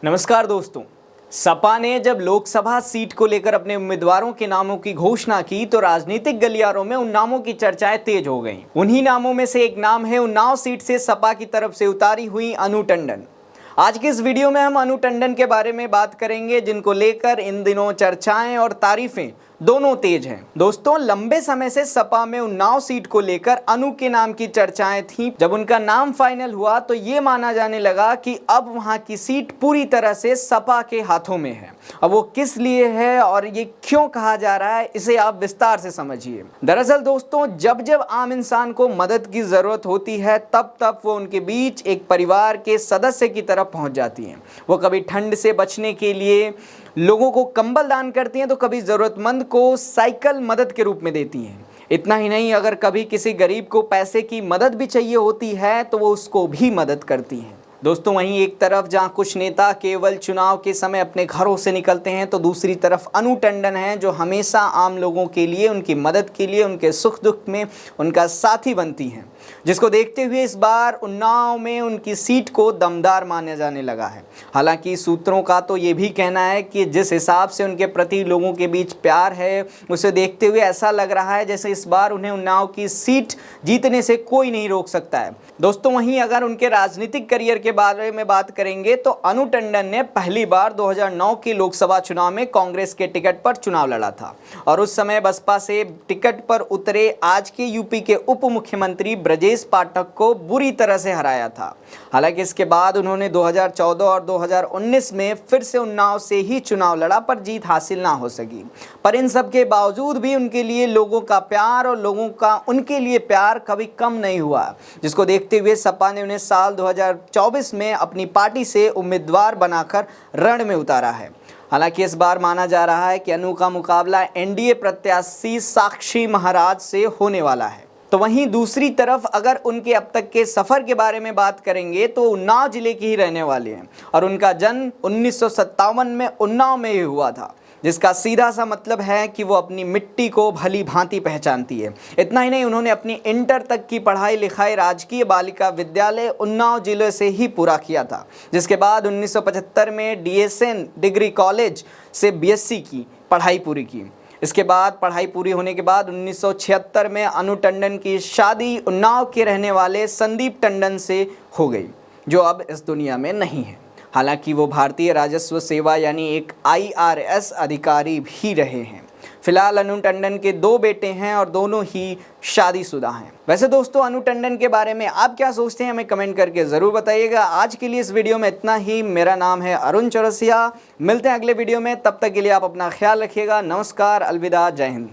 नमस्कार दोस्तों। सपा ने जब लोकसभा सीट को लेकर अपने उम्मीदवारों के नामों की घोषणा की तो राजनीतिक गलियारों में उन नामों की चर्चाएं तेज हो गईं। उन्हीं नामों में से एक नाम है उन्नाव सीट से सपा की तरफ से उतारी हुई अनु टंडन। आज की इस वीडियो में हम अनु टंडन के बारे में बात करेंगे, जिनको लेकर इन दिनों चर्चाएं और तारीफें दोनों तेज हैं। दोस्तों, लंबे समय से सपा में उन्नाव सीट को लेकर अनु के नाम की चर्चाएं थीं। जब उनका नाम फाइनल हुआ तो ये माना जाने लगा कि अब वहां की सीट पूरी तरह से सपा के हाथों में है। अब वो किस लिए है और ये क्यों कहा जा रहा है, इसे आप विस्तार से समझिए। दरअसल दोस्तों, जब जब आम इंसान को मदद की जरूरत होती है तब तब वो उनके बीच एक परिवार के सदस्य की तरफ पहुंच जाती हैं। वो कभी ठंड से बचने के लिए लोगों को कंबल दान करती हैं तो कभी ज़रूरतमंद को साइकिल मदद के रूप में देती हैं। इतना ही नहीं, अगर कभी किसी गरीब को पैसे की मदद भी चाहिए होती है तो वो उसको भी मदद करती हैं। दोस्तों, वहीं एक तरफ जहां कुछ नेता केवल चुनाव के समय अपने घरों से निकलते हैं तो दूसरी तरफ अनु टंडन हैं जो हमेशा आम लोगों के लिए, उनकी मदद के लिए, उनके सुख दुख में उनका साथी बनती हैं, जिसको देखते हुए इस बार उन्नाव में उनकी सीट को दमदार माना जाने लगा है। हालांकि सूत्रों का तो ये भी कहना है कि जिस हिसाब से उनके प्रति लोगों के बीच प्यार है, उसे देखते हुए ऐसा लग रहा है जैसे इस बार उन्हें उन्नाव की सीट जीतने से कोई नहीं रोक सकता है। दोस्तों, वहीं अगर उनके राजनीतिक करियर के बारे में बात करेंगे तो अनु टंडन ने पहली बार 2009 के लोकसभा चुनाव में कांग्रेस के टिकट पर चुनाव लड़ा था और उस समय बसपा से टिकट पर उतरे आज के यूपी के उप मुख्यमंत्री ब्रजेश पाठक को बुरी तरह से हराया था। हालांकि इसके बाद उन्होंने 2014 और 2019 में फिर से उन्नाव से ही चुनाव लड़ा पर जीत हासिल ना हो सकी। पर इन सब के बावजूद भी उनके लिए लोगों का प्यार और लोगों का उनके लिए प्यार कभी कम नहीं हुआ, जिसको देखते हुए सपा ने उन्हें साल 2024 में अपनी पार्टी से उम्मीदवार बनाकर रण में उतारा है। हालांकि इस बार माना जा रहा है कि अनु का मुकाबला एनडीए प्रत्याशी साक्षी महाराज से होने वाला है। तो वहीं दूसरी तरफ अगर उनके अब तक के सफ़र के बारे में बात करेंगे तो उन्नाव जिले के ही रहने वाले हैं और उनका जन्म 1957 में उन्नाव में ही हुआ था, जिसका सीधा सा मतलब है कि वो अपनी मिट्टी को भली भांति पहचानती है। इतना ही नहीं, उन्होंने अपनी इंटर तक की पढ़ाई लिखाई राजकीय बालिका विद्यालय उन्नाव जिले से ही पूरा किया था, जिसके बाद 1975 में डीएसएन डिग्री कॉलेज से बीएससी की पढ़ाई पूरी की। इसके बाद पढ़ाई पूरी होने के बाद 1976 में अनु टंडन की शादी उन्नाव के रहने वाले संदीप टंडन से हो गई, जो अब इस दुनिया में नहीं है। हालांकि वो भारतीय राजस्व सेवा यानी एक IRS अधिकारी भी रहे हैं। फिलहाल अनु टंडन के 2 बेटे हैं और दोनों ही शादीशुदा हैं। वैसे दोस्तों, अनु टंडन के बारे में आप क्या सोचते हैं, हमें कमेंट करके ज़रूर बताइएगा। आज के लिए इस वीडियो में इतना ही। मेरा नाम है अरुण चौरसिया। मिलते हैं अगले वीडियो में, तब तक के लिए आप अपना ख्याल रखिएगा। नमस्कार, अलविदा, जय हिंद।